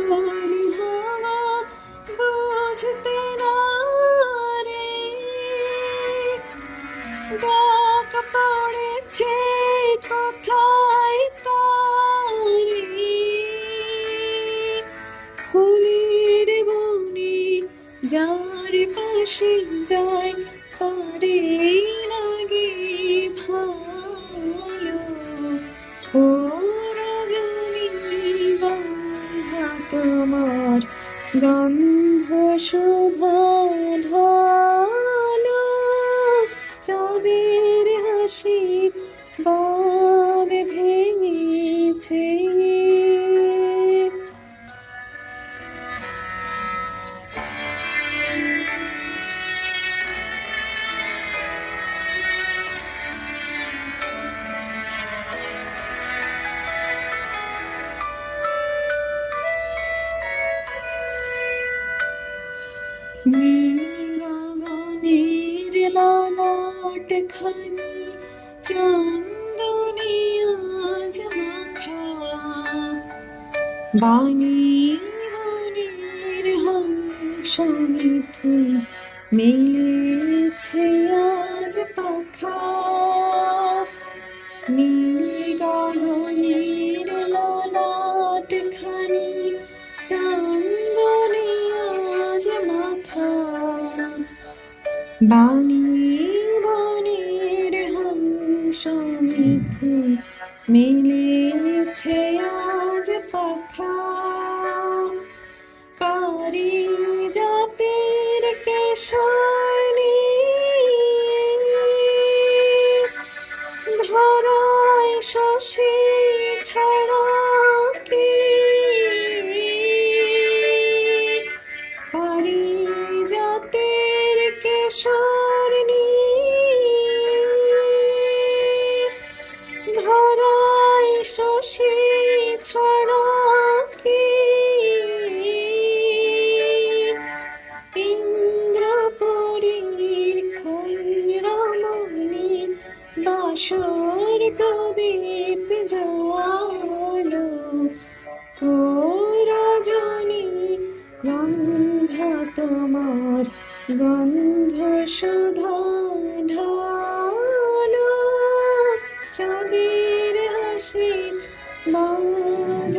গগনে হাওয়া বুঝতে না রে, ডাক পড়েছে কোথায় তারে, ফুলের বনে যার পাশে যায় তারে লাগে ভালো। ও রজনী গন্ধা তোমার গন্ধ সুধা ঢালো, চাঁদের হাসির বাঁধ ভেঙেছে। নীল গগনের ললাট খানি চন্দনে আজ মাখা, বাণী বনের হংস মিথুন মেলেছে আজ পাখা। নীল গগনের ললাট খানি চন্দনে আজ মাখা, বাণী বনের হংস মিথুন মেলেছে আজ পাখা। পারিজাতের কেশর নিয়ে ধরায় শশী ছাড়া কে, পারিজাতের কেশর নিয়ে ধরায় শশী ছাড়া কে, ইন্দ্রপুরীর খৈরমণি বাসর প্রদীপ জ্বালো। ও রজনী গন্ধা তোমার গন্ধ সুধা ঢালো, চাঁদের হাসি বাঁধ